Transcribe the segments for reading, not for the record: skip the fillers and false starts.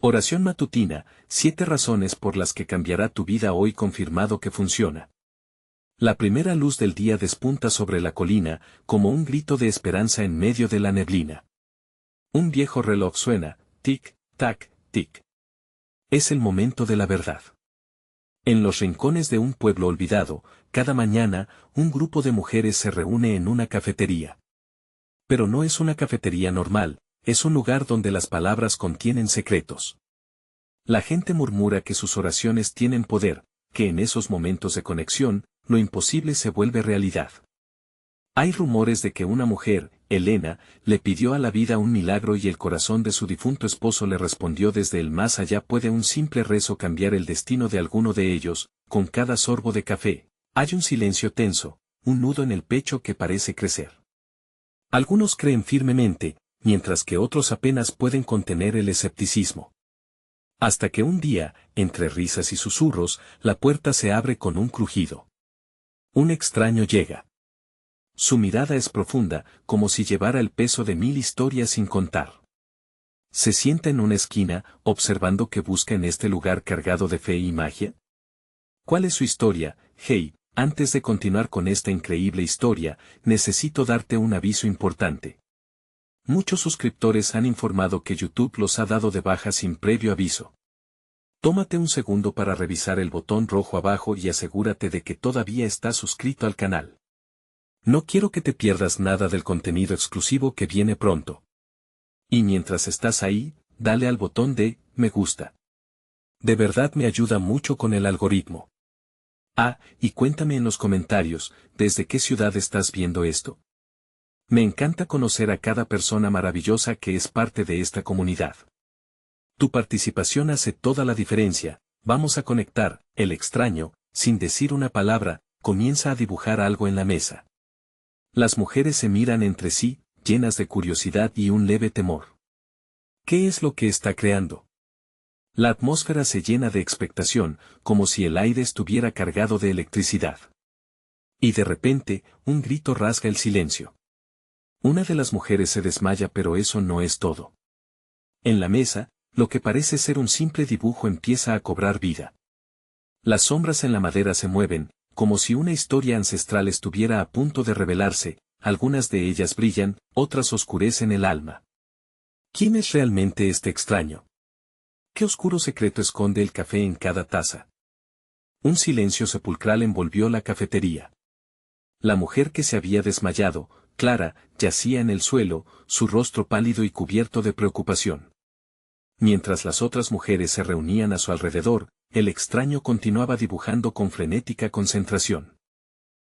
Oración matutina, 7 razones por las que cambiará tu vida hoy, confirmado que funciona. La primera luz del día despunta sobre la colina, como un grito de esperanza en medio de la neblina. Un viejo reloj suena, tic, tac, tic. Es el momento de la verdad. En los rincones de un pueblo olvidado, cada mañana, un grupo de mujeres se reúne en una cafetería. Pero no es una cafetería normal, es un lugar donde las palabras contienen secretos. La gente murmura que sus oraciones tienen poder, que en esos momentos de conexión, lo imposible se vuelve realidad. Hay rumores de que una mujer, Elena, le pidió a la vida un milagro y el corazón de su difunto esposo le respondió desde el más allá. ¿Puede un simple rezo cambiar el destino de alguno de ellos? Con cada sorbo de café, hay un silencio tenso, un nudo en el pecho que parece crecer. Algunos creen firmemente, mientras que otros apenas pueden contener el escepticismo. Hasta que un día, entre risas y susurros, la puerta se abre con un crujido. Un extraño llega. Su mirada es profunda, como si llevara el peso de 1000 historias sin contar. Se sienta en una esquina, observando qué busca en este lugar cargado de fe y magia. ¿Cuál es su historia? Hey, antes de continuar con esta increíble historia, necesito darte un aviso importante. Muchos suscriptores han informado que YouTube los ha dado de baja sin previo aviso. Tómate un segundo para revisar el botón rojo abajo y asegúrate de que todavía estás suscrito al canal. No quiero que te pierdas nada del contenido exclusivo que viene pronto. Y mientras estás ahí, dale al botón de me gusta. De verdad me ayuda mucho con el algoritmo. Y cuéntame en los comentarios, ¿desde qué ciudad estás viendo esto? Me encanta conocer a cada persona maravillosa que es parte de esta comunidad. Tu participación hace toda la diferencia. Vamos a conectar. El extraño, sin decir una palabra, comienza a dibujar algo en la mesa. Las mujeres se miran entre sí, llenas de curiosidad y un leve temor. ¿Qué es lo que está creando? La atmósfera se llena de expectación, como si el aire estuviera cargado de electricidad. Y de repente, un grito rasga el silencio. Una de las mujeres se desmaya, pero eso no es todo. En la mesa, lo que parece ser un simple dibujo empieza a cobrar vida. Las sombras en la madera se mueven, como si una historia ancestral estuviera a punto de revelarse. Algunas de ellas brillan, otras oscurecen el alma. ¿Quién es realmente este extraño? ¿Qué oscuro secreto esconde el café en cada taza? Un silencio sepulcral envolvió la cafetería. La mujer que se había desmayado, Clara, yacía en el suelo, su rostro pálido y cubierto de preocupación. Mientras las otras mujeres se reunían a su alrededor, el extraño continuaba dibujando con frenética concentración.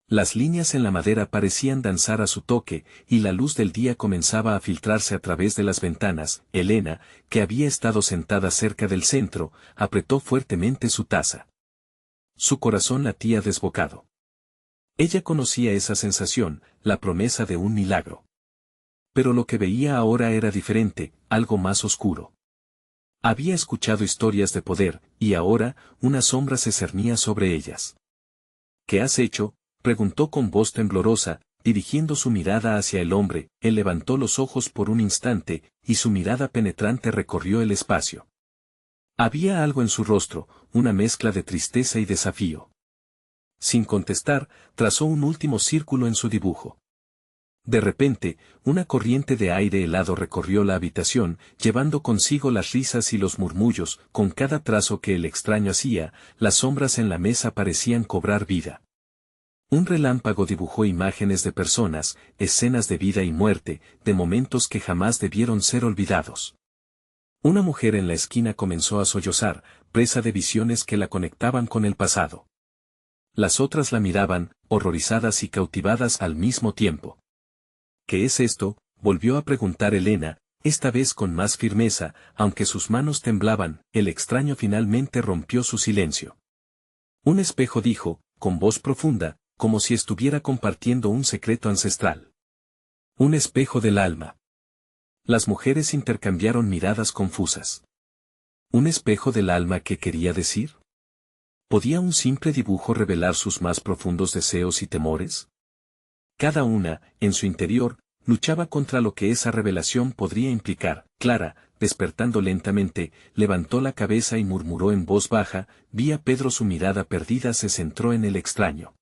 Las líneas en la madera parecían danzar a su toque, y la luz del día comenzaba a filtrarse a través de las ventanas. Elena, que había estado sentada cerca del centro, apretó fuertemente su taza. Su corazón latía desbocado. Ella conocía esa sensación, la promesa de un milagro. Pero lo que veía ahora era diferente, algo más oscuro. Había escuchado historias de poder, y ahora, una sombra se cernía sobre ellas. ¿Qué has hecho?, preguntó con voz temblorosa, dirigiendo su mirada hacia el hombre. Él levantó los ojos por un instante, y su mirada penetrante recorrió el espacio. Había algo en su rostro, una mezcla de tristeza y desafío. Sin contestar, trazó un último círculo en su dibujo. De repente, una corriente de aire helado recorrió la habitación, llevando consigo las risas y los murmullos. Con cada trazo que el extraño hacía, las sombras en la mesa parecían cobrar vida. Un relámpago dibujó imágenes de personas, escenas de vida y muerte, de momentos que jamás debieron ser olvidados. Una mujer en la esquina comenzó a sollozar, presa de visiones que la conectaban con el pasado. Las otras la miraban, horrorizadas y cautivadas al mismo tiempo. ¿Qué es esto?, volvió a preguntar Elena, esta vez con más firmeza, aunque sus manos temblaban. El extraño finalmente rompió su silencio. Un espejo dijo, con voz profunda, como si estuviera compartiendo un secreto ancestral. Un espejo del alma. Las mujeres intercambiaron miradas confusas. ¿Un espejo del alma qué quería decir? ¿Podía un simple dibujo revelar sus más profundos deseos y temores? Cada una, en su interior, luchaba contra lo que esa revelación podría implicar. Clara, despertando lentamente, levantó la cabeza y murmuró en voz baja, vi a Pedro. Su mirada perdida se centró en el extraño.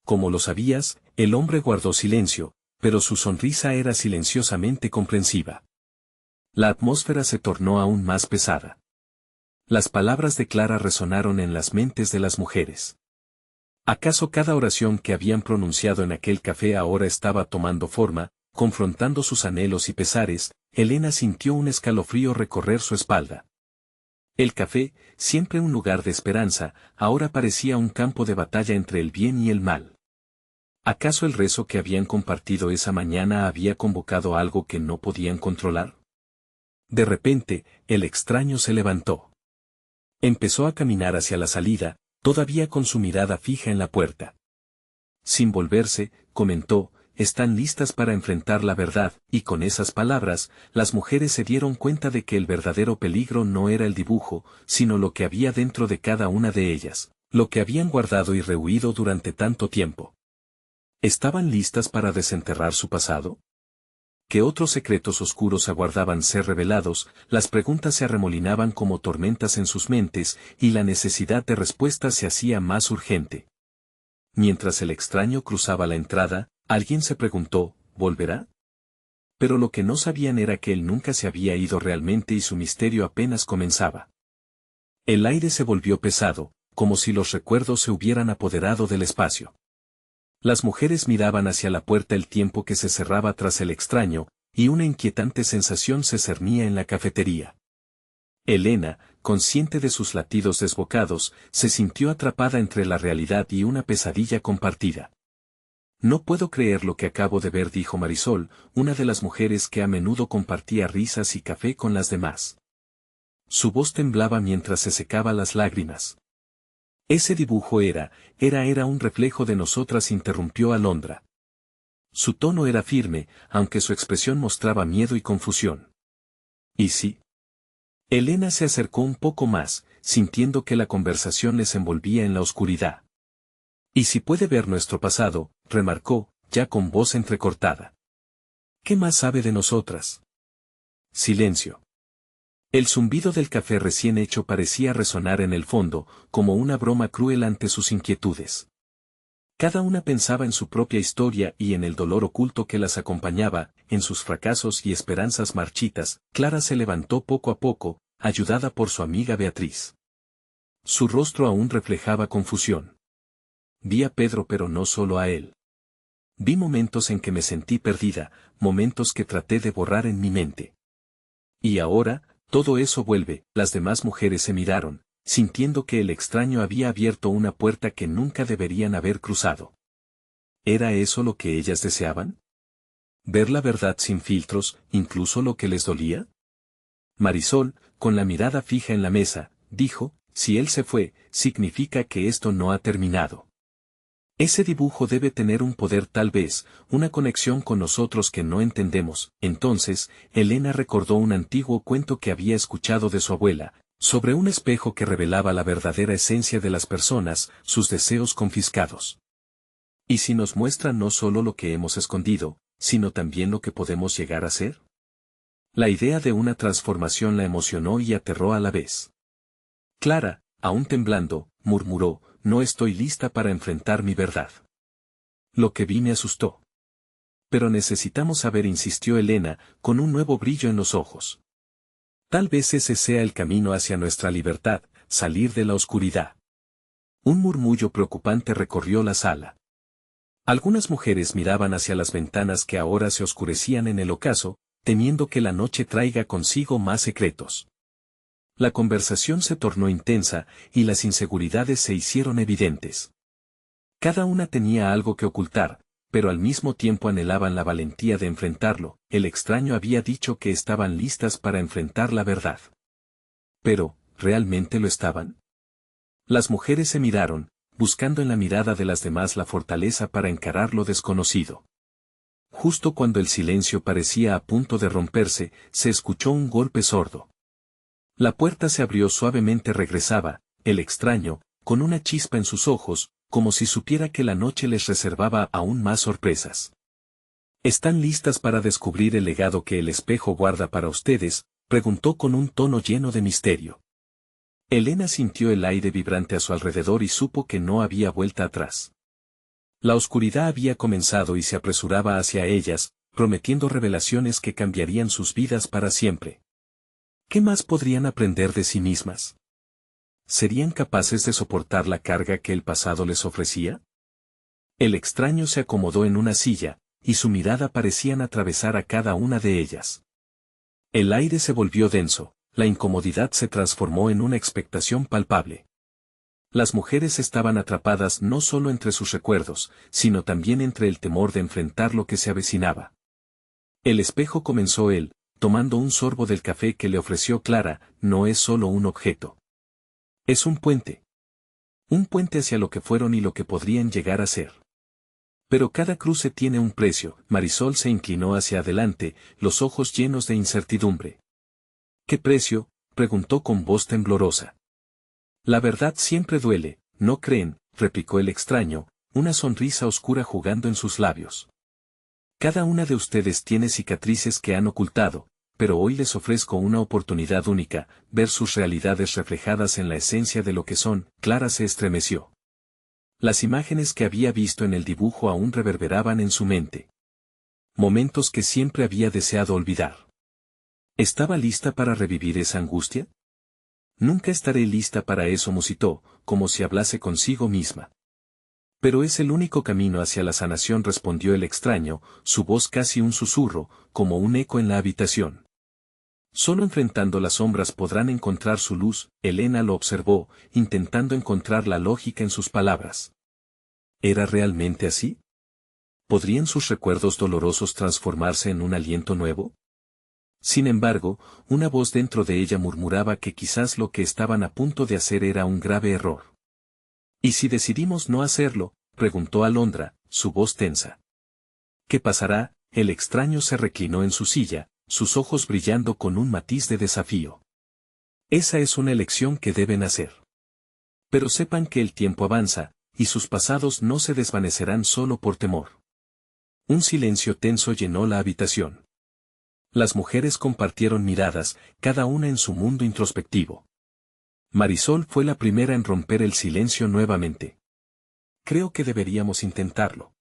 Como lo sabías, el hombre guardó silencio, pero su sonrisa era silenciosamente comprensiva. La atmósfera se tornó aún más pesada. Las palabras de Clara resonaron en las mentes de las mujeres. ¿Acaso cada oración que habían pronunciado en aquel café ahora estaba tomando forma, confrontando sus anhelos y pesares? Elena sintió un escalofrío recorrer su espalda. El café, siempre un lugar de esperanza, ahora parecía un campo de batalla entre el bien y el mal. ¿Acaso el rezo que habían compartido esa mañana había convocado algo que no podían controlar? De repente, el extraño se levantó. Empezó a caminar hacia la salida, todavía con su mirada fija en la puerta. Sin volverse, comentó, están listas para enfrentar la verdad, y con esas palabras, las mujeres se dieron cuenta de que el verdadero peligro no era el dibujo, sino lo que había dentro de cada una de ellas, lo que habían guardado y rehuido durante tanto tiempo. ¿Estaban listas para desenterrar su pasado? ¿Qué otros secretos oscuros aguardaban ser revelados? Las preguntas se arremolinaban como tormentas en sus mentes, y la necesidad de respuestas se hacía más urgente. Mientras el extraño cruzaba la entrada, alguien se preguntó, ¿volverá? Pero lo que no sabían era que él nunca se había ido realmente y su misterio apenas comenzaba. El aire se volvió pesado, como si los recuerdos se hubieran apoderado del espacio. Las mujeres miraban hacia la puerta el tiempo que se cerraba tras el extraño, y una inquietante sensación se cernía en la cafetería. Elena, consciente de sus latidos desbocados, se sintió atrapada entre la realidad y una pesadilla compartida. No puedo creer lo que acabo de ver, dijo Marisol, una de las mujeres que a menudo compartía risas y café con las demás. Su voz temblaba mientras se secaba las lágrimas. Ese dibujo era un reflejo de nosotras, interrumpió Alondra. Su tono era firme, aunque su expresión mostraba miedo y confusión. ¿Y sí? Elena se acercó un poco más, sintiendo que la conversación les envolvía en la oscuridad. ¿Y si puede ver nuestro pasado?, remarcó, ya con voz entrecortada. ¿Qué más sabe de nosotras? Silencio. El zumbido del café recién hecho parecía resonar en el fondo, como una broma cruel ante sus inquietudes. Cada una pensaba en su propia historia y en el dolor oculto que las acompañaba, en sus fracasos y esperanzas marchitas. Clara se levantó poco a poco, ayudada por su amiga Beatriz. Su rostro aún reflejaba confusión. Vi a Pedro, pero no solo a él. Vi momentos en que me sentí perdida, momentos que traté de borrar en mi mente. Y ahora, todo eso vuelve. Las demás mujeres se miraron, sintiendo que el extraño había abierto una puerta que nunca deberían haber cruzado. ¿Era eso lo que ellas deseaban? ¿Ver la verdad sin filtros, incluso lo que les dolía? Marisol, con la mirada fija en la mesa, dijo, si él se fue, significa que esto no ha terminado. Ese dibujo debe tener un poder, tal vez, una conexión con nosotros que no entendemos. Entonces, Elena recordó un antiguo cuento que había escuchado de su abuela, sobre un espejo que revelaba la verdadera esencia de las personas, sus deseos confiscados. ¿Y si nos muestra no solo lo que hemos escondido, sino también lo que podemos llegar a ser? La idea de una transformación la emocionó y aterró a la vez. Clara, aún temblando, murmuró, no estoy lista para enfrentar mi verdad. Lo que vi me asustó. Pero necesitamos saber, insistió Elena, con un nuevo brillo en los ojos. Tal vez ese sea el camino hacia nuestra libertad, salir de la oscuridad. Un murmullo preocupante recorrió la sala. Algunas mujeres miraban hacia las ventanas que ahora se oscurecían en el ocaso, temiendo que la noche traiga consigo más secretos. La conversación se tornó intensa, y las inseguridades se hicieron evidentes. Cada una tenía algo que ocultar, pero al mismo tiempo anhelaban la valentía de enfrentarlo. El extraño había dicho que estaban listas para enfrentar la verdad. Pero, ¿realmente lo estaban? Las mujeres se miraron, buscando en la mirada de las demás la fortaleza para encarar lo desconocido. Justo cuando el silencio parecía a punto de romperse, se escuchó un golpe sordo. La puerta se abrió suavemente. Regresaba, el extraño, con una chispa en sus ojos, como si supiera que la noche les reservaba aún más sorpresas. ¿Están listas para descubrir el legado que el espejo guarda para ustedes? preguntó con un tono lleno de misterio. Elena sintió el aire vibrante a su alrededor y supo que no había vuelta atrás. La oscuridad había comenzado y se apresuraba hacia ellas, prometiendo revelaciones que cambiarían sus vidas para siempre. ¿Qué más podrían aprender de sí mismas? ¿Serían capaces de soportar la carga que el pasado les ofrecía? El extraño se acomodó en una silla, y su mirada parecía atravesar a cada una de ellas. El aire se volvió denso, la incomodidad se transformó en una expectación palpable. Las mujeres estaban atrapadas no solo entre sus recuerdos, sino también entre el temor de enfrentar lo que se avecinaba. El espejo, comenzó él, tomando un sorbo del café que le ofreció Clara, no es solo un objeto. Es un puente. Un puente hacia lo que fueron y lo que podrían llegar a ser. Pero cada cruce tiene un precio. Marisol se inclinó hacia adelante, los ojos llenos de incertidumbre. ¿Qué precio?, preguntó con voz temblorosa. La verdad siempre duele, ¿no creen?, replicó el extraño, una sonrisa oscura jugando en sus labios. Cada una de ustedes tiene cicatrices que han ocultado, pero hoy les ofrezco una oportunidad única, ver sus realidades reflejadas en la esencia de lo que son. Clara se estremeció. Las imágenes que había visto en el dibujo aún reverberaban en su mente. Momentos que siempre había deseado olvidar. ¿Estaba lista para revivir esa angustia? Nunca estaré lista para eso, musitó, como si hablase consigo misma. Pero es el único camino hacia la sanación, respondió el extraño, su voz casi un susurro, como un eco en la habitación. Solo enfrentando las sombras podrán encontrar su luz. Elena lo observó, intentando encontrar la lógica en sus palabras. ¿Era realmente así? ¿Podrían sus recuerdos dolorosos transformarse en un aliento nuevo? Sin embargo, una voz dentro de ella murmuraba que quizás lo que estaban a punto de hacer era un grave error. ¿Y si decidimos no hacerlo?, preguntó Alondra, su voz tensa. ¿Qué pasará? El extraño se reclinó en su silla, sus ojos brillando con un matiz de desafío. Esa es una elección que deben hacer. Pero sepan que el tiempo avanza, y sus pasados no se desvanecerán solo por temor. Un silencio tenso llenó la habitación. Las mujeres compartieron miradas, cada una en su mundo introspectivo. Marisol fue la primera en romper el silencio nuevamente. Creo que deberíamos intentarlo.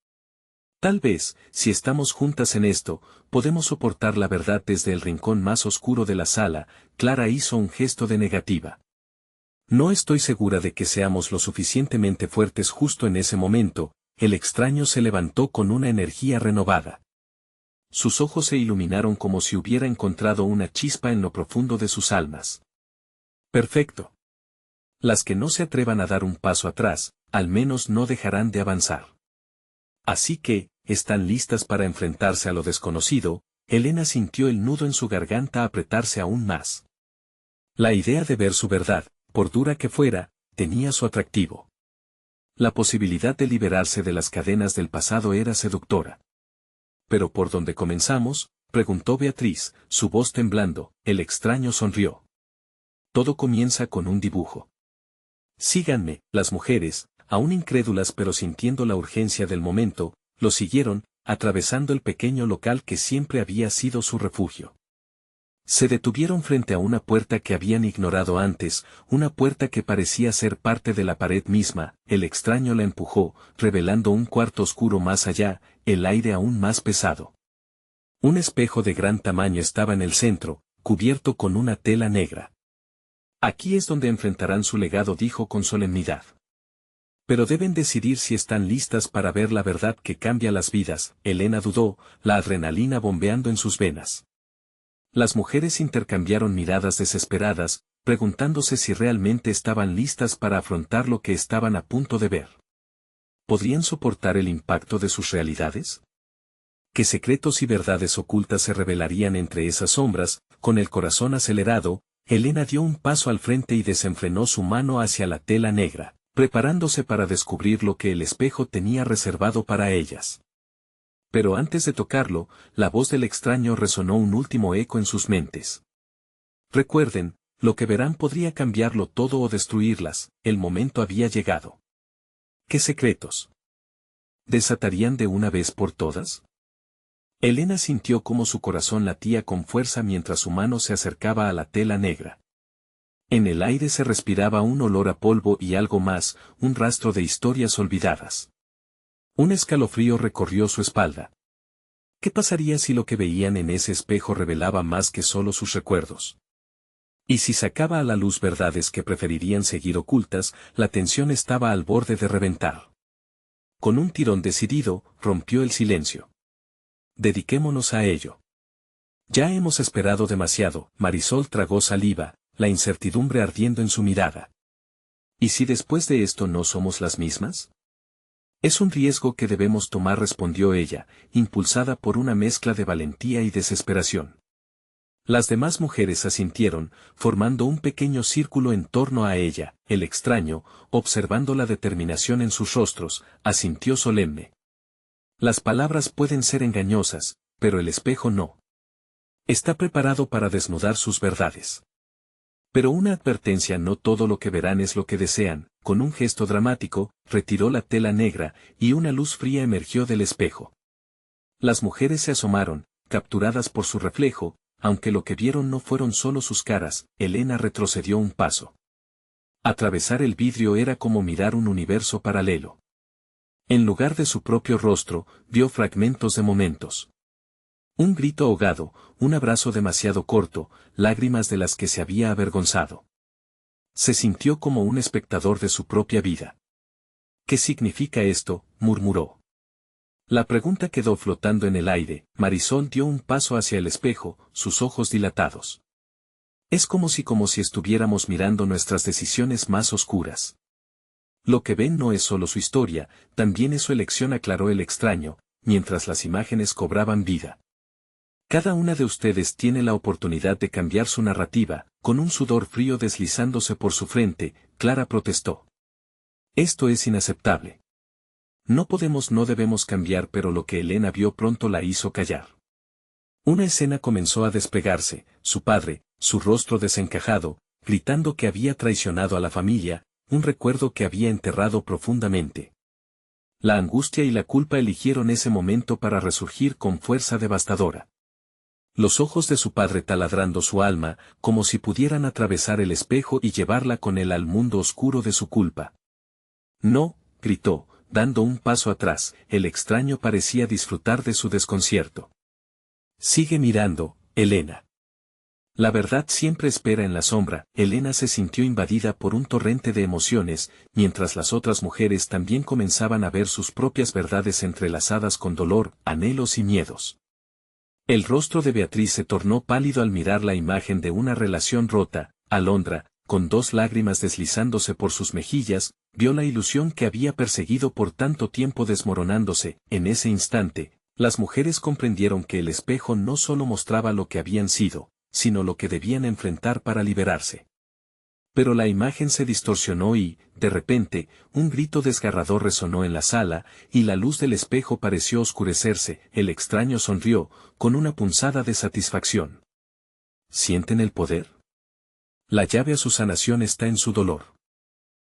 Tal vez, si estamos juntas en esto, podemos soportar la verdad desde el rincón más oscuro de la sala. Clara hizo un gesto de negativa. No estoy segura de que seamos lo suficientemente fuertes. Justo en ese momento, el extraño se levantó con una energía renovada. Sus ojos se iluminaron como si hubiera encontrado una chispa en lo profundo de sus almas. Perfecto. Las que no se atrevan a dar un paso atrás, al menos no dejarán de avanzar. Así que, ¿están listas para enfrentarse a lo desconocido? Elena sintió el nudo en su garganta apretarse aún más. La idea de ver su verdad, por dura que fuera, tenía su atractivo. La posibilidad de liberarse de las cadenas del pasado era seductora. ¿Pero por dónde comenzamos?, preguntó Beatriz, su voz temblando. El extraño sonrió. Todo comienza con un dibujo. Síganme. Las mujeres, aún incrédulas pero sintiendo la urgencia del momento, lo siguieron, atravesando el pequeño local que siempre había sido su refugio. Se detuvieron frente a una puerta que habían ignorado antes, una puerta que parecía ser parte de la pared misma. El extraño la empujó, revelando un cuarto oscuro más allá, el aire aún más pesado. Un espejo de gran tamaño estaba en el centro, cubierto con una tela negra. Aquí es donde enfrentarán su legado, dijo con solemnidad. Pero deben decidir si están listas para ver la verdad que cambia las vidas. Elena dudó, la adrenalina bombeando en sus venas. Las mujeres intercambiaron miradas desesperadas, preguntándose si realmente estaban listas para afrontar lo que estaban a punto de ver. ¿Podrían soportar el impacto de sus realidades? ¿Qué secretos y verdades ocultas se revelarían entre esas sombras? Con el corazón acelerado, Elena dio un paso al frente y desenfrenó su mano hacia la tela negra, preparándose para descubrir lo que el espejo tenía reservado para ellas. Pero antes de tocarlo, la voz del extraño resonó un último eco en sus mentes. Recuerden, lo que verán podría cambiarlo todo o destruirlas. El momento había llegado. ¿Qué secretos desatarían de una vez por todas? Elena sintió cómo su corazón latía con fuerza mientras su mano se acercaba a la tela negra. En el aire se respiraba un olor a polvo y algo más, un rastro de historias olvidadas. Un escalofrío recorrió su espalda. ¿Qué pasaría si lo que veían en ese espejo revelaba más que solo sus recuerdos? Y si sacaba a la luz verdades que preferirían seguir ocultas, la tensión estaba al borde de reventar. Con un tirón decidido, rompió el silencio. Dediquémonos a ello. Ya hemos esperado demasiado. Marisol tragó saliva, la incertidumbre ardiendo en su mirada. ¿Y si después de esto no somos las mismas? Es un riesgo que debemos tomar, respondió ella, impulsada por una mezcla de valentía y desesperación. Las demás mujeres asintieron, formando un pequeño círculo en torno a ella. El extraño, observando la determinación en sus rostros, asintió solemne. Las palabras pueden ser engañosas, pero el espejo no. Está preparado para desnudar sus verdades. Pero una advertencia: no todo lo que verán es lo que desean. Con un gesto dramático, retiró la tela negra, y una luz fría emergió del espejo. Las mujeres se asomaron, capturadas por su reflejo, aunque lo que vieron no fueron solo sus caras. Elena retrocedió un paso. Atravesar el vidrio era como mirar un universo paralelo. En lugar de su propio rostro, vio fragmentos de momentos. Un grito ahogado, un abrazo demasiado corto, lágrimas de las que se había avergonzado. Se sintió como un espectador de su propia vida. ¿Qué significa esto?, murmuró. La pregunta quedó flotando en el aire. Marisol dio un paso hacia el espejo, sus ojos dilatados. Es como si estuviéramos mirando nuestras decisiones más oscuras. Lo que ven no es solo su historia, también es su elección, aclaró el extraño, mientras las imágenes cobraban vida. Cada una de ustedes tiene la oportunidad de cambiar su narrativa. Con un sudor frío deslizándose por su frente, Clara protestó. Esto es inaceptable. No debemos cambiar, pero lo que Elena vio pronto la hizo callar. Una escena comenzó a desplegarse: su padre, su rostro desencajado, gritando que había traicionado a la familia, un recuerdo que había enterrado profundamente. La angustia y la culpa eligieron ese momento para resurgir con fuerza devastadora. Los ojos de su padre taladrando su alma, como si pudieran atravesar el espejo y llevarla con él al mundo oscuro de su culpa. No, gritó, dando un paso atrás. El extraño parecía disfrutar de su desconcierto. Sigue mirando, Elena. La verdad siempre espera en la sombra. Elena se sintió invadida por un torrente de emociones, mientras las otras mujeres también comenzaban a ver sus propias verdades entrelazadas con dolor, anhelos y miedos. El rostro de Beatriz se tornó pálido al mirar la imagen de una relación rota. Alondra, con 2 lágrimas deslizándose por sus mejillas, vio la ilusión que había perseguido por tanto tiempo desmoronándose. En ese instante, las mujeres comprendieron que el espejo no solo mostraba lo que habían sido, sino lo que debían enfrentar para liberarse. Pero la imagen se distorsionó y, de repente, un grito desgarrador resonó en la sala, y la luz del espejo pareció oscurecerse. El extraño sonrió, con una punzada de satisfacción. ¿Sienten el poder? La llave a su sanación está en su dolor.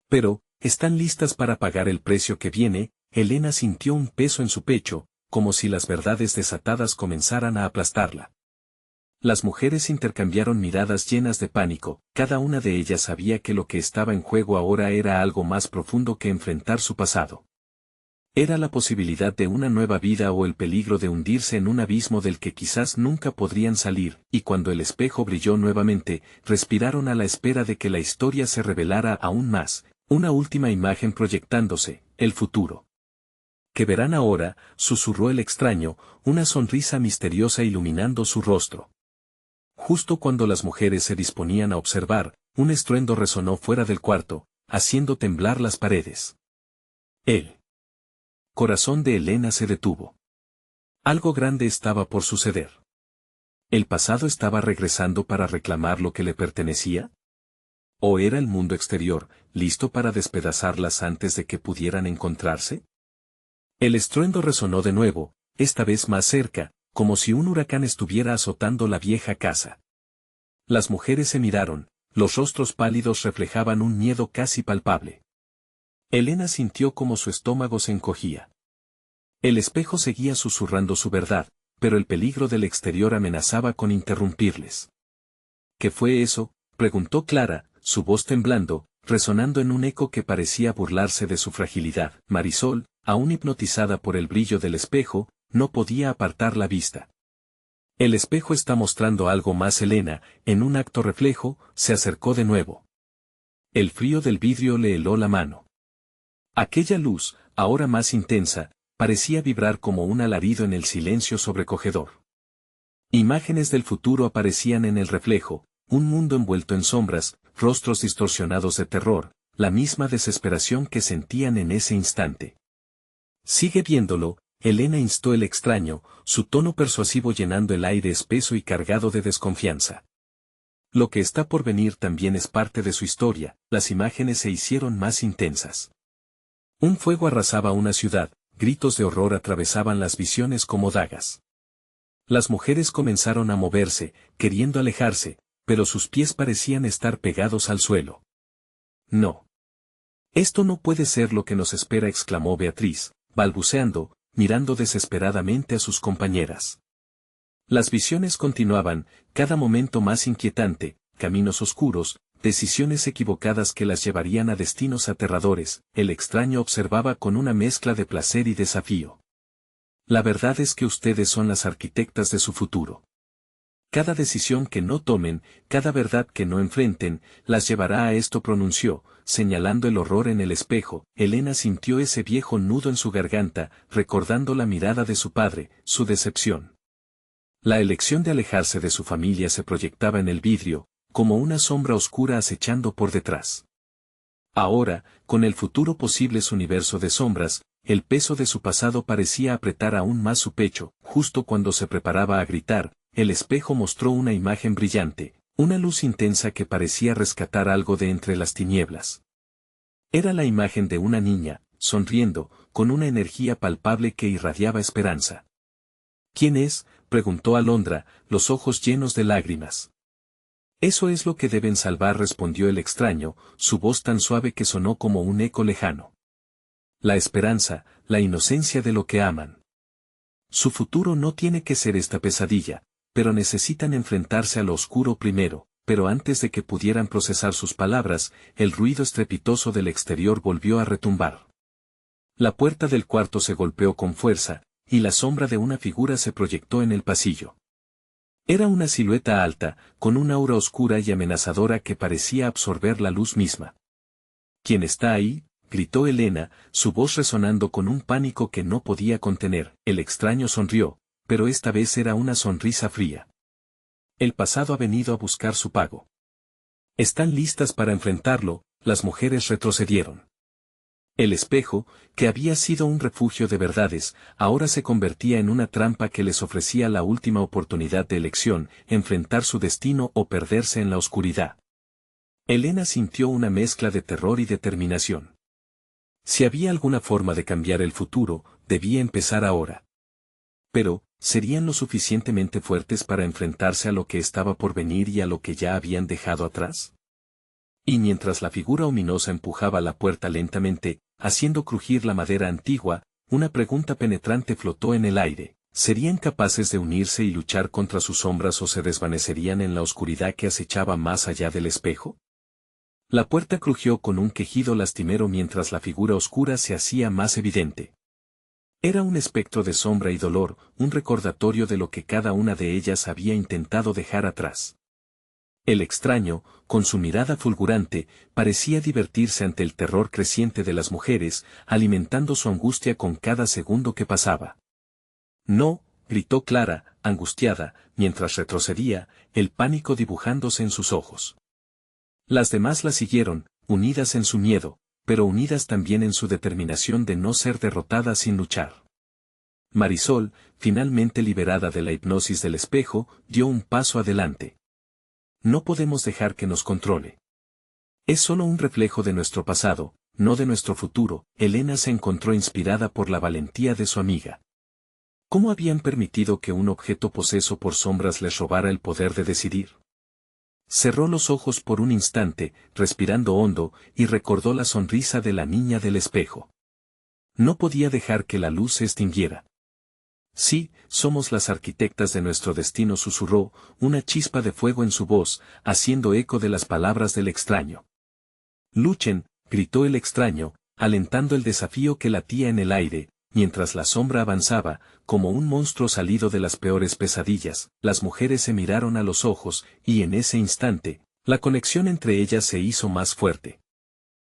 Pero, ¿están listas para pagar el precio que viene? Elena sintió un peso en su pecho, como si las verdades desatadas comenzaran a aplastarla. Las mujeres intercambiaron miradas llenas de pánico. Cada una de ellas sabía que lo que estaba en juego ahora era algo más profundo que enfrentar su pasado. Era la posibilidad de una nueva vida o el peligro de hundirse en un abismo del que quizás nunca podrían salir. Y cuando el espejo brilló nuevamente, respiraron a la espera de que la historia se revelara aún más. Una última imagen proyectándose: el futuro. ¿Qué verán ahora?, susurró el extraño, una sonrisa misteriosa iluminando su rostro. Justo cuando las mujeres se disponían a observar, un estruendo resonó fuera del cuarto, haciendo temblar las paredes. El corazón de Elena se detuvo. Algo grande estaba por suceder. ¿El pasado estaba regresando para reclamar lo que le pertenecía? ¿O era el mundo exterior, listo para despedazarlas antes de que pudieran encontrarse? El estruendo resonó de nuevo, esta vez más cerca, como si un huracán estuviera azotando la vieja casa. Las mujeres se miraron, los rostros pálidos reflejaban un miedo casi palpable. Elena sintió como su estómago se encogía. El espejo seguía susurrando su verdad: pero el peligro del exterior amenazaba con interrumpirles. ¿Qué fue eso?, preguntó Clara, su voz temblando, resonando en un eco que parecía burlarse de su fragilidad. Marisol, aún hipnotizada por el brillo del espejo, no podía apartar la vista. El espejo está mostrando algo más. Elena, en un acto reflejo, se acercó de nuevo. El frío del vidrio le heló la mano. Aquella luz, ahora más intensa, parecía vibrar como un alarido en el silencio sobrecogedor. Imágenes del futuro aparecían en el reflejo, un mundo envuelto en sombras, rostros distorsionados de terror, la misma desesperación que sentían en ese instante. «Sigue viéndolo», Elena instó el extraño, su tono persuasivo llenando el aire espeso y cargado de desconfianza. Lo que está por venir también es parte de su historia. Las imágenes se hicieron más intensas. Un fuego arrasaba una ciudad, gritos de horror atravesaban las visiones como dagas. Las mujeres comenzaron a moverse, queriendo alejarse, pero sus pies parecían estar pegados al suelo. «No. Esto no puede ser lo que nos espera», exclamó Beatriz, balbuceando, mirando desesperadamente a sus compañeras. Las visiones continuaban, cada momento más inquietante, caminos oscuros, decisiones equivocadas que las llevarían a destinos aterradores. El extraño observaba con una mezcla de placer y desafío. «La verdad es que ustedes son las arquitectas de su futuro. Cada decisión que no tomen, cada verdad que no enfrenten, las llevará a esto», pronunció, señalando el horror en el espejo. Elena sintió ese viejo nudo en su garganta, recordando la mirada de su padre, su decepción. La elección de alejarse de su familia se proyectaba en el vidrio, como una sombra oscura acechando por detrás. Ahora, con el futuro posible su universo de sombras, el peso de su pasado parecía apretar aún más su pecho. Justo cuando se preparaba a gritar, el espejo mostró una imagen brillante, una luz intensa que parecía rescatar algo de entre las tinieblas. Era la imagen de una niña, sonriendo, con una energía palpable que irradiaba esperanza. «¿Quién es?», preguntó Alondra, los ojos llenos de lágrimas. «Eso es lo que deben salvar», respondió el extraño, su voz tan suave que sonó como un eco lejano. «La esperanza, la inocencia de lo que aman. Su futuro no tiene que ser esta pesadilla, pero necesitan enfrentarse a lo oscuro primero». Pero antes de que pudieran procesar sus palabras, el ruido estrepitoso del exterior volvió a retumbar. La puerta del cuarto se golpeó con fuerza, y la sombra de una figura se proyectó en el pasillo. Era una silueta alta, con una aura oscura y amenazadora que parecía absorber la luz misma. «¿Quién está ahí?», gritó Elena, su voz resonando con un pánico que no podía contener. El extraño sonrió, pero esta vez era una sonrisa fría. «El pasado ha venido a buscar su pago. ¿Están listas para enfrentarlo?». Las mujeres retrocedieron. El espejo, que había sido un refugio de verdades, ahora se convertía en una trampa que les ofrecía la última oportunidad de elección, enfrentar su destino o perderse en la oscuridad. Elena sintió una mezcla de terror y determinación. Si había alguna forma de cambiar el futuro, debía empezar ahora. Pero, ¿serían lo suficientemente fuertes para enfrentarse a lo que estaba por venir y a lo que ya habían dejado atrás? Y mientras la figura ominosa empujaba la puerta lentamente, haciendo crujir la madera antigua, una pregunta penetrante flotó en el aire. ¿Serían capaces de unirse y luchar contra sus sombras o se desvanecerían en la oscuridad que acechaba más allá del espejo? La puerta crujió con un quejido lastimero mientras la figura oscura se hacía más evidente. Era un espectro de sombra y dolor, un recordatorio de lo que cada una de ellas había intentado dejar atrás. El extraño, con su mirada fulgurante, parecía divertirse ante el terror creciente de las mujeres, alimentando su angustia con cada segundo que pasaba. «No», gritó Clara, angustiada, mientras retrocedía, el pánico dibujándose en sus ojos. Las demás la siguieron, unidas en su miedo, pero unidas también en su determinación de no ser derrotadas sin luchar. Marisol, finalmente liberada de la hipnosis del espejo, dio un paso adelante. «No podemos dejar que nos controle. Es solo un reflejo de nuestro pasado, no de nuestro futuro». Elena se encontró inspirada por la valentía de su amiga. ¿Cómo habían permitido que un objeto poseso por sombras les robara el poder de decidir? Cerró los ojos por un instante, respirando hondo, y recordó la sonrisa de la niña del espejo. No podía dejar que la luz se extinguiera. Sí, somos las arquitectas de nuestro destino, susurró, una chispa de fuego en su voz, haciendo eco de las palabras del extraño. Luchen, gritó el extraño, alentando el desafío que latía en el aire, mientras la sombra avanzaba, como un monstruo salido de las peores pesadillas. Las mujeres se miraron a los ojos, y en ese instante, la conexión entre ellas se hizo más fuerte.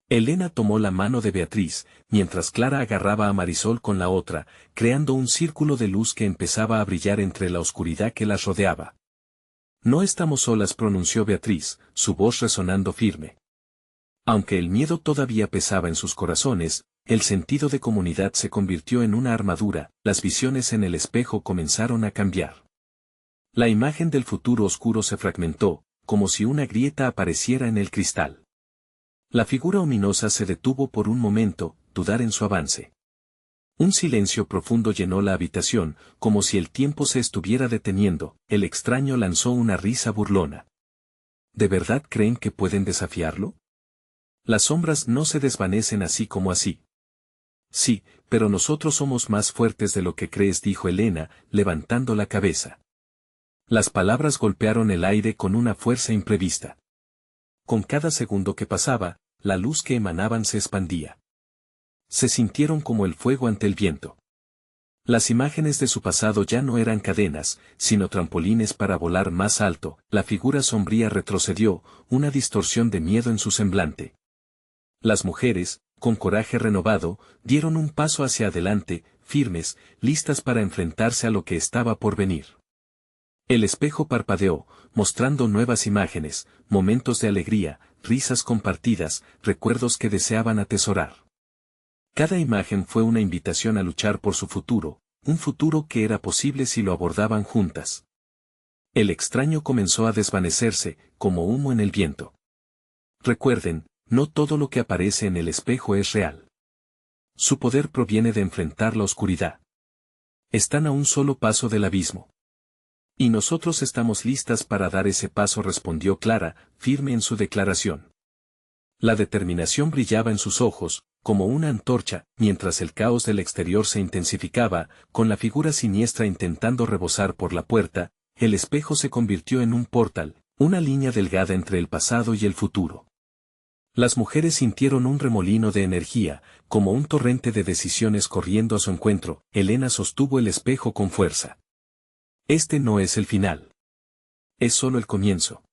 Elena tomó la mano de Beatriz, mientras Clara agarraba a Marisol con la otra, creando un círculo de luz que empezaba a brillar entre la oscuridad que las rodeaba. No estamos solas, pronunció Beatriz, su voz resonando firme. Aunque el miedo todavía pesaba en sus corazones, el sentido de comunidad se convirtió en una armadura, las visiones en el espejo comenzaron a cambiar. La imagen del futuro oscuro se fragmentó, como si una grieta apareciera en el cristal. La figura ominosa se detuvo por un momento, dudar en su avance. Un silencio profundo llenó la habitación, como si el tiempo se estuviera deteniendo. El extraño lanzó una risa burlona. ¿De verdad creen que pueden desafiarlo? Las sombras no se desvanecen así como así. Sí, pero nosotros somos más fuertes de lo que crees, dijo Elena, levantando la cabeza. Las palabras golpearon el aire con una fuerza imprevista. Con cada segundo que pasaba, la luz que emanaban se expandía. Se sintieron como el fuego ante el viento. Las imágenes de su pasado ya no eran cadenas, sino trampolines para volar más alto. La figura sombría retrocedió, una distorsión de miedo en su semblante. Las mujeres, con coraje renovado, dieron un paso hacia adelante, firmes, listas para enfrentarse a lo que estaba por venir. El espejo parpadeó, mostrando nuevas imágenes, momentos de alegría, risas compartidas, recuerdos que deseaban atesorar. Cada imagen fue una invitación a luchar por su futuro, un futuro que era posible si lo abordaban juntas. El extraño comenzó a desvanecerse, como humo en el viento. Recuerden, no todo lo que aparece en el espejo es real. Su poder proviene de enfrentar la oscuridad. Están a un solo paso del abismo. Y nosotros estamos listas para dar ese paso, respondió Clara, firme en su declaración. La determinación brillaba en sus ojos, como una antorcha, mientras el caos del exterior se intensificaba, con la figura siniestra intentando rebosar por la puerta, el espejo se convirtió en un portal, una línea delgada entre el pasado y el futuro. Las mujeres sintieron un remolino de energía, como un torrente de decisiones corriendo a su encuentro. Elena sostuvo el espejo con fuerza. Este no es el final. Es solo el comienzo.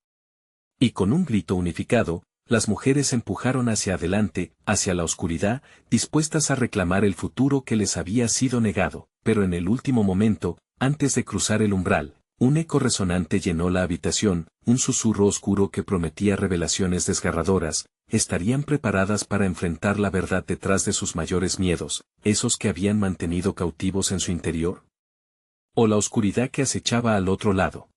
Y con un grito unificado, las mujeres empujaron hacia adelante, hacia la oscuridad, dispuestas a reclamar el futuro que les había sido negado, pero en el último momento, antes de cruzar el umbral, un eco resonante llenó la habitación, un susurro oscuro que prometía revelaciones desgarradoras. ¿Estarían preparadas para enfrentar la verdad detrás de sus mayores miedos, esos que habían mantenido cautivos en su interior? ¿O la oscuridad que acechaba al otro lado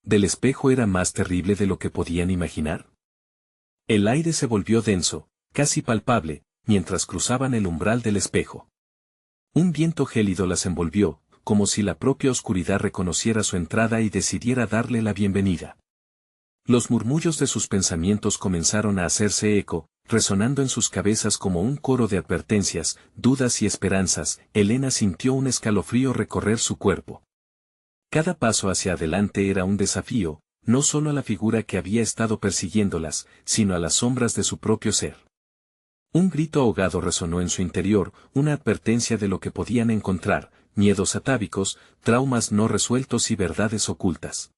del espejo era más terrible de lo que podían imaginar? El aire se volvió denso, casi palpable, mientras cruzaban el umbral del espejo. Un viento gélido las envolvió, como si la propia oscuridad reconociera su entrada y decidiera darle la bienvenida. Los murmullos de sus pensamientos comenzaron a hacerse eco, resonando en sus cabezas como un coro de advertencias, dudas y esperanzas. Elena sintió un escalofrío recorrer su cuerpo. Cada paso hacia adelante era un desafío, no solo a la figura que había estado persiguiéndolas, sino a las sombras de su propio ser. Un grito ahogado resonó en su interior, una advertencia de lo que podían encontrar, miedos atávicos, traumas no resueltos y verdades ocultas.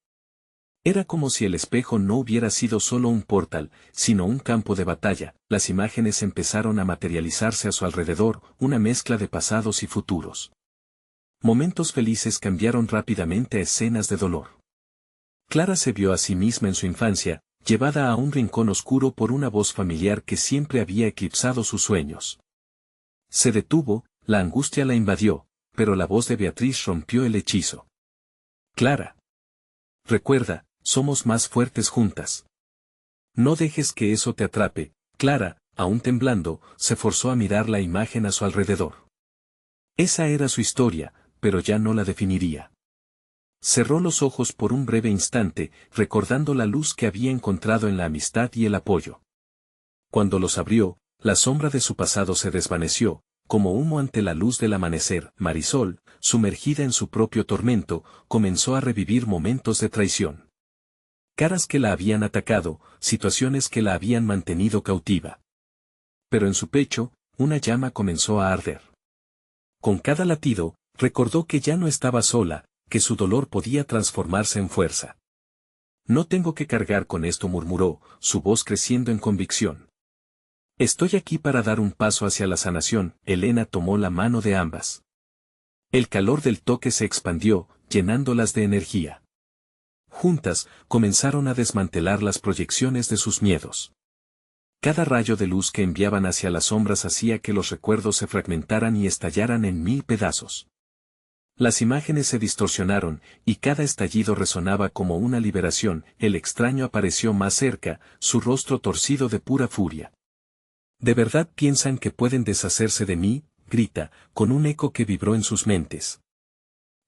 Era como si el espejo no hubiera sido solo un portal, sino un campo de batalla. Las imágenes empezaron a materializarse a su alrededor, una mezcla de pasados y futuros. Momentos felices cambiaron rápidamente a escenas de dolor. Clara se vio a sí misma en su infancia, llevada a un rincón oscuro por una voz familiar que siempre había eclipsado sus sueños. Se detuvo, la angustia la invadió, pero la voz de Beatriz rompió el hechizo. Clara. Recuerda, somos más fuertes juntas. No dejes que eso te atrape. Clara, aún temblando, se forzó a mirar la imagen a su alrededor. Esa era su historia, pero ya no la definiría. Cerró los ojos por un breve instante, recordando la luz que había encontrado en la amistad y el apoyo. Cuando los abrió, la sombra de su pasado se desvaneció, como humo ante la luz del amanecer. Marisol, sumergida en su propio tormento, comenzó a revivir momentos de traición. Caras que la habían atacado, situaciones que la habían mantenido cautiva. Pero en su pecho, una llama comenzó a arder. Con cada latido, recordó que ya no estaba sola, que su dolor podía transformarse en fuerza. No tengo que cargar con esto, murmuró, su voz creciendo en convicción. Estoy aquí para dar un paso hacia la sanación. Elena tomó la mano de ambas. El calor del toque se expandió, llenándolas de energía. Juntas, comenzaron a desmantelar las proyecciones de sus miedos. Cada rayo de luz que enviaban hacia las sombras hacía que los recuerdos se fragmentaran y estallaran en 1000 pedazos. Las imágenes se distorsionaron, y cada estallido resonaba como una liberación. El extraño apareció más cerca, su rostro torcido de pura furia. ¿De verdad piensan que pueden deshacerse de mí?, grita, con un eco que vibró en sus mentes.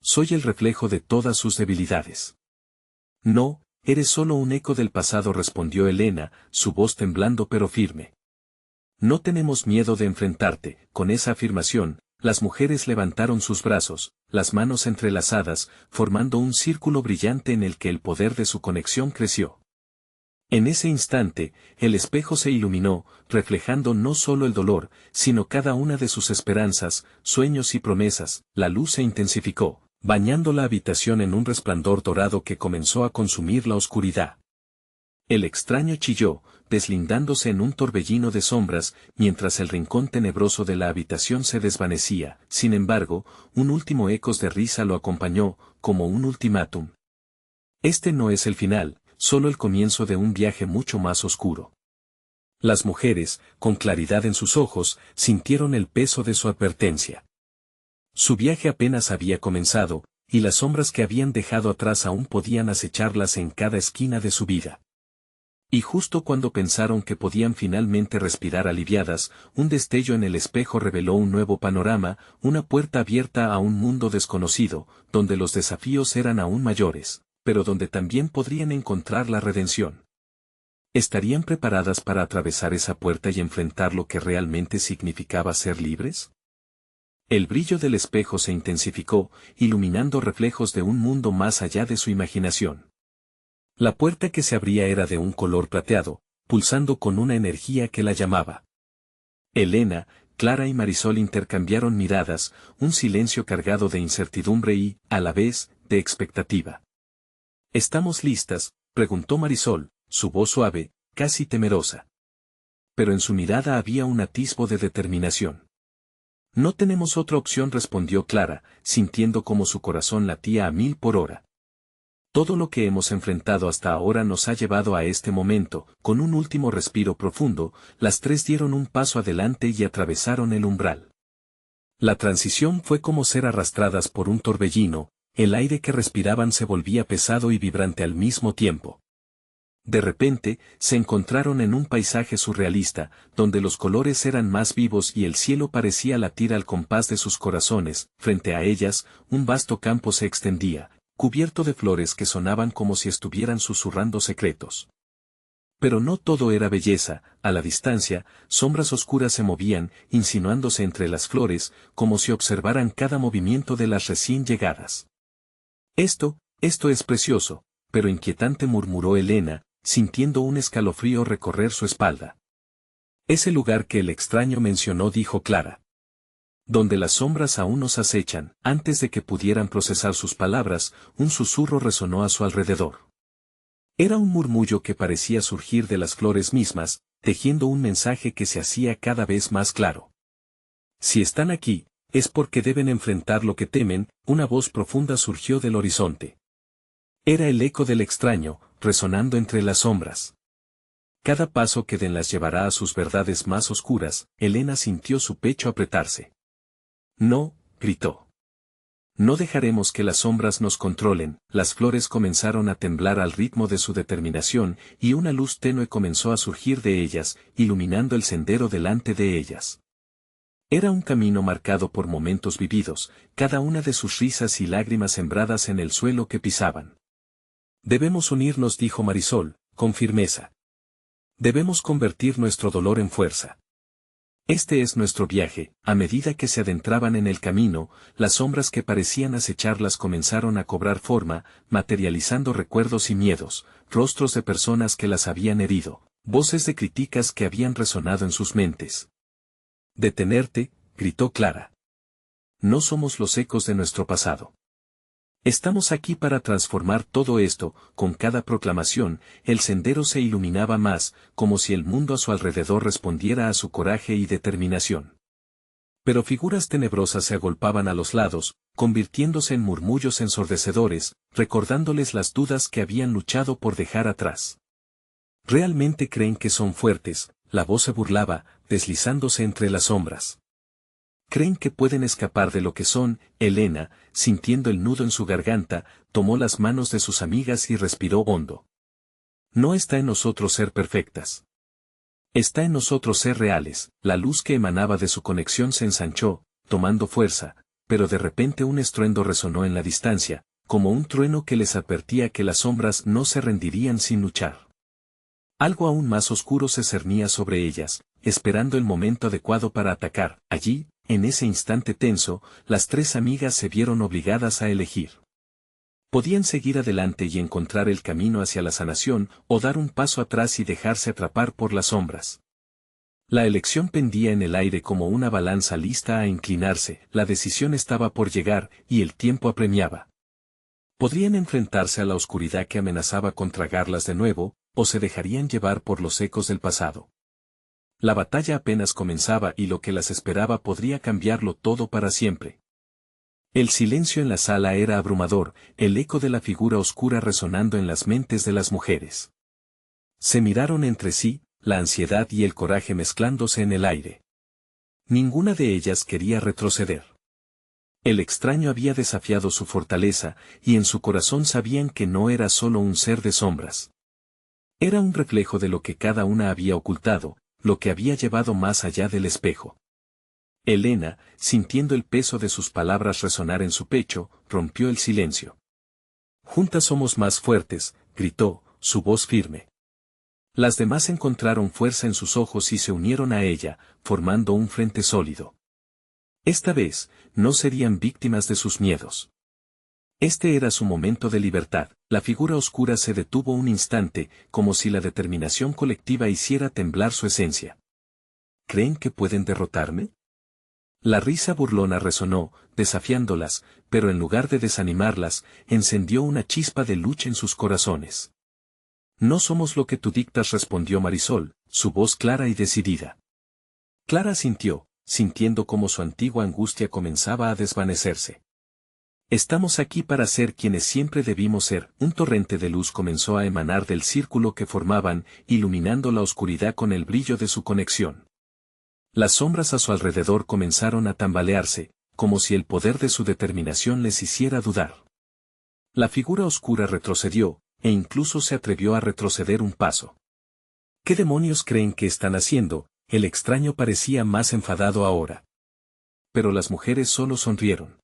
Soy el reflejo de todas sus debilidades. No, eres solo un eco del pasado, respondió Elena, su voz temblando pero firme. No tenemos miedo de enfrentarte. Con esa afirmación, las mujeres levantaron sus brazos, las manos entrelazadas, formando un círculo brillante en el que el poder de su conexión creció. En ese instante, el espejo se iluminó, reflejando no solo el dolor, sino cada una de sus esperanzas, sueños y promesas. La luz se intensificó, bañando la habitación en un resplandor dorado que comenzó a consumir la oscuridad. El extraño chilló, deslindándose en un torbellino de sombras, mientras el rincón tenebroso de la habitación se desvanecía. Sin embargo, un último eco de risa lo acompañó, como un ultimátum. Este no es el final, solo el comienzo de un viaje mucho más oscuro. Las mujeres, con claridad en sus ojos, sintieron el peso de su advertencia. Su viaje apenas había comenzado, y las sombras que habían dejado atrás aún podían acecharlas en cada esquina de su vida. Y justo cuando pensaron que podían finalmente respirar aliviadas, un destello en el espejo reveló un nuevo panorama, una puerta abierta a un mundo desconocido, donde los desafíos eran aún mayores, pero donde también podrían encontrar la redención. ¿Estarían preparadas para atravesar esa puerta y enfrentar lo que realmente significaba ser libres? El brillo del espejo se intensificó, iluminando reflejos de un mundo más allá de su imaginación. La puerta que se abría era de un color plateado, pulsando con una energía que la llamaba. Elena, Clara y Marisol intercambiaron miradas, un silencio cargado de incertidumbre y, a la vez, de expectativa. ¿Estamos listas?, preguntó Marisol, su voz suave, casi temerosa. Pero en su mirada había un atisbo de determinación. No tenemos otra opción, respondió Clara, sintiendo como su corazón latía a 1000 por hora. Todo lo que hemos enfrentado hasta ahora nos ha llevado a este momento. Con un último respiro profundo, las tres dieron un paso adelante y atravesaron el umbral. La transición fue como ser arrastradas por un torbellino, el aire que respiraban se volvía pesado y vibrante al mismo tiempo. De repente, se encontraron en un paisaje surrealista, donde los colores eran más vivos y el cielo parecía latir al compás de sus corazones. Frente a ellas, un vasto campo se extendía, cubierto de flores que sonaban como si estuvieran susurrando secretos. Pero no todo era belleza. A la distancia, sombras oscuras se movían, insinuándose entre las flores, como si observaran cada movimiento de las recién llegadas. Esto es precioso, pero inquietante, murmuró Elena, sintiendo un escalofrío recorrer su espalda. Es el lugar que el extraño mencionó, dijo Clara. Donde las sombras aún nos acechan. Antes de que pudieran procesar sus palabras, un susurro resonó a su alrededor. Era un murmullo que parecía surgir de las flores mismas, tejiendo un mensaje que se hacía cada vez más claro. Si están aquí, es porque deben enfrentar lo que temen. Una voz profunda surgió del horizonte. Era el eco del extraño, resonando entre las sombras. Cada paso que den las llevará a sus verdades más oscuras. Elena sintió su pecho apretarse. No, gritó. No dejaremos que las sombras nos controlen. Las flores comenzaron a temblar al ritmo de su determinación, y una luz tenue comenzó a surgir de ellas, iluminando el sendero delante de ellas. Era un camino marcado por momentos vividos, cada una de sus risas y lágrimas sembradas en el suelo que pisaban. Debemos unirnos, dijo Marisol, con firmeza. Debemos convertir nuestro dolor en fuerza. Este es nuestro viaje. A medida que se adentraban en el camino, las sombras que parecían acecharlas comenzaron a cobrar forma, materializando recuerdos y miedos, rostros de personas que las habían herido, voces de críticas que habían resonado en sus mentes. «Detenerte», gritó Clara. «No somos los ecos de nuestro pasado. Estamos aquí para transformar todo esto». Con cada proclamación, el sendero se iluminaba más, como si el mundo a su alrededor respondiera a su coraje y determinación. Pero figuras tenebrosas se agolpaban a los lados, convirtiéndose en murmullos ensordecedores, recordándoles las dudas que habían luchado por dejar atrás. «¿Realmente creen que son fuertes?», la voz se burlaba, deslizándose entre las sombras. «¿Creen que pueden escapar de lo que son?». Elena, sintiendo el nudo en su garganta, tomó las manos de sus amigas y respiró hondo. «No está en nosotros ser perfectas. Está en nosotros ser reales». La luz que emanaba de su conexión se ensanchó, tomando fuerza, pero de repente un estruendo resonó en la distancia, como un trueno que les advertía que las sombras no se rendirían sin luchar. Algo aún más oscuro se cernía sobre ellas, esperando el momento adecuado para atacar. Allí, en ese instante tenso, las tres amigas se vieron obligadas a elegir. Podían seguir adelante y encontrar el camino hacia la sanación, o dar un paso atrás y dejarse atrapar por las sombras. La elección pendía en el aire como una balanza lista a inclinarse. La decisión estaba por llegar, y el tiempo apremiaba. Podrían enfrentarse a la oscuridad que amenazaba con tragarlas de nuevo, o se dejarían llevar por los ecos del pasado. La batalla apenas comenzaba y lo que las esperaba podría cambiarlo todo para siempre. El silencio en la sala era abrumador, el eco de la figura oscura resonando en las mentes de las mujeres. Se miraron entre sí, la ansiedad y el coraje mezclándose en el aire. Ninguna de ellas quería retroceder. El extraño había desafiado su fortaleza, y en su corazón sabían que no era solo un ser de sombras. Era un reflejo de lo que cada una había ocultado, lo que había llevado más allá del espejo. Elena, sintiendo el peso de sus palabras resonar en su pecho, rompió el silencio. «Juntas somos más fuertes», gritó, su voz firme. Las demás encontraron fuerza en sus ojos y se unieron a ella, formando un frente sólido. Esta vez, no serían víctimas de sus miedos. Este era su momento de libertad. La figura oscura se detuvo un instante, como si la determinación colectiva hiciera temblar su esencia. «¿Creen que pueden derrotarme?». La risa burlona resonó, desafiándolas, pero en lugar de desanimarlas, encendió una chispa de lucha en sus corazones. «No somos lo que tú dictas», respondió Marisol, su voz clara y decidida. Clara sintió, sintiendo cómo su antigua angustia comenzaba a desvanecerse. «Estamos aquí para ser quienes siempre debimos ser». Un torrente de luz comenzó a emanar del círculo que formaban, iluminando la oscuridad con el brillo de su conexión. Las sombras a su alrededor comenzaron a tambalearse, como si el poder de su determinación les hiciera dudar. La figura oscura retrocedió, e incluso se atrevió a retroceder un paso. «¿Qué demonios creen que están haciendo?». El extraño parecía más enfadado ahora. Pero las mujeres solo sonrieron.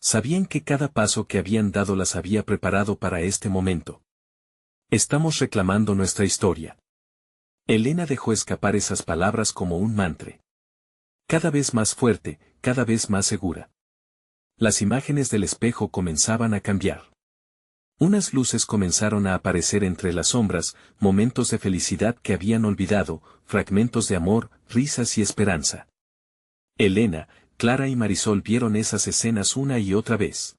Sabían que cada paso que habían dado las había preparado para este momento. «Estamos reclamando nuestra historia». Elena dejó escapar esas palabras como un mantra. Cada vez más fuerte, cada vez más segura. Las imágenes del espejo comenzaban a cambiar. Unas luces comenzaron a aparecer entre las sombras, momentos de felicidad que habían olvidado, fragmentos de amor, risas y esperanza. Elena, Clara y Marisol vieron esas escenas una y otra vez.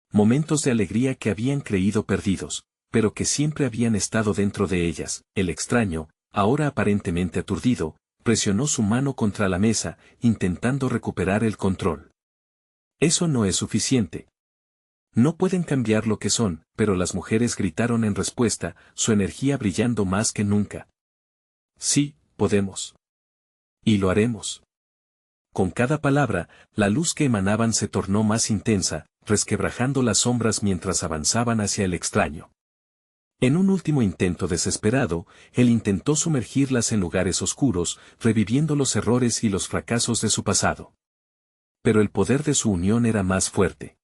Momentos de alegría que habían creído perdidos, pero que siempre habían estado dentro de ellas. El extraño, ahora aparentemente aturdido, presionó su mano contra la mesa, intentando recuperar el control. «Eso no es suficiente. No pueden cambiar lo que son», pero las mujeres gritaron en respuesta, su energía brillando más que nunca. «Sí, podemos. Y lo haremos». Con cada palabra, la luz que emanaban se tornó más intensa, resquebrajando las sombras mientras avanzaban hacia el extraño. En un último intento desesperado, él intentó sumergirlas en lugares oscuros, reviviendo los errores y los fracasos de su pasado. Pero el poder de su unión era más fuerte.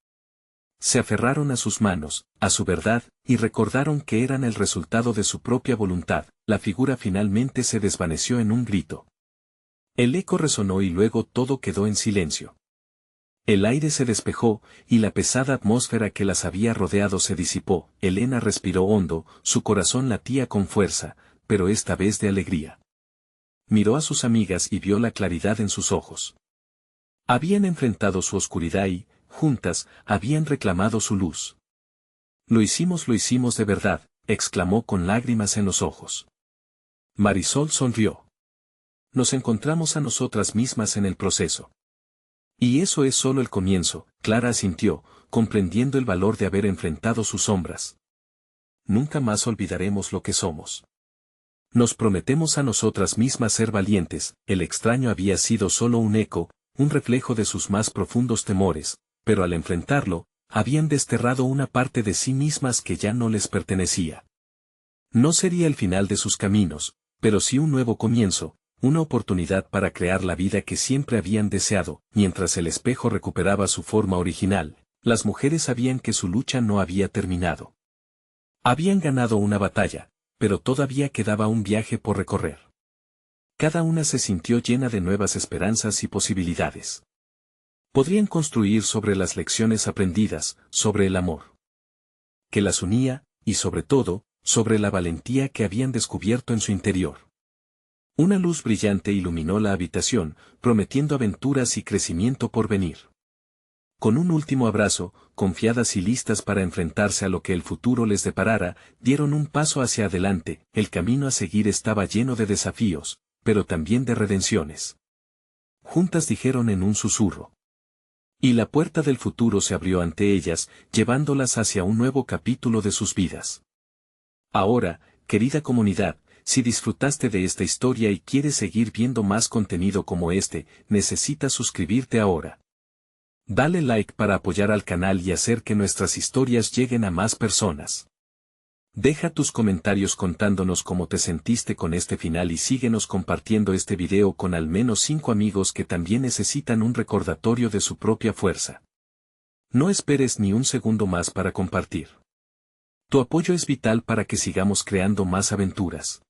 Se aferraron a sus manos, a su verdad, y recordaron que eran el resultado de su propia voluntad. La figura finalmente se desvaneció en un grito. El eco resonó y luego todo quedó en silencio. El aire se despejó, y la pesada atmósfera que las había rodeado se disipó. Elena respiró hondo, su corazón latía con fuerza, pero esta vez de alegría. Miró a sus amigas y vio la claridad en sus ojos. Habían enfrentado su oscuridad y, juntas, habían reclamado su luz. Lo hicimos de verdad, exclamó con lágrimas en los ojos. Marisol sonrió. Nos encontramos a nosotras mismas en el proceso. Y eso es solo el comienzo, Clara asintió, comprendiendo el valor de haber enfrentado sus sombras. Nunca más olvidaremos lo que somos. Nos prometemos a nosotras mismas ser valientes. El extraño había sido solo un eco, un reflejo de sus más profundos temores, pero al enfrentarlo, habían desterrado una parte de sí mismas que ya no les pertenecía. No sería el final de sus caminos, pero sí un nuevo comienzo, una oportunidad para crear la vida que siempre habían deseado. Mientras el espejo recuperaba su forma original, las mujeres sabían que su lucha no había terminado. Habían ganado una batalla, pero todavía quedaba un viaje por recorrer. Cada una se sintió llena de nuevas esperanzas y posibilidades. Podrían construir sobre las lecciones aprendidas, sobre el amor que las unía, y sobre todo, sobre la valentía que habían descubierto en su interior. Una luz brillante iluminó la habitación, prometiendo aventuras y crecimiento por venir. Con un último abrazo, confiadas y listas para enfrentarse a lo que el futuro les deparara, dieron un paso hacia adelante. El camino a seguir estaba lleno de desafíos, pero también de redenciones. Juntas dijeron en un susurro. Y la puerta del futuro se abrió ante ellas, llevándolas hacia un nuevo capítulo de sus vidas. Ahora, querida comunidad, si disfrutaste de esta historia y quieres seguir viendo más contenido como este, necesitas suscribirte ahora. Dale like para apoyar al canal y hacer que nuestras historias lleguen a más personas. Deja tus comentarios contándonos cómo te sentiste con este final y síguenos compartiendo este video con al menos 5 amigos que también necesitan un recordatorio de su propia fuerza. No esperes ni un segundo más para compartir. Tu apoyo es vital para que sigamos creando más aventuras.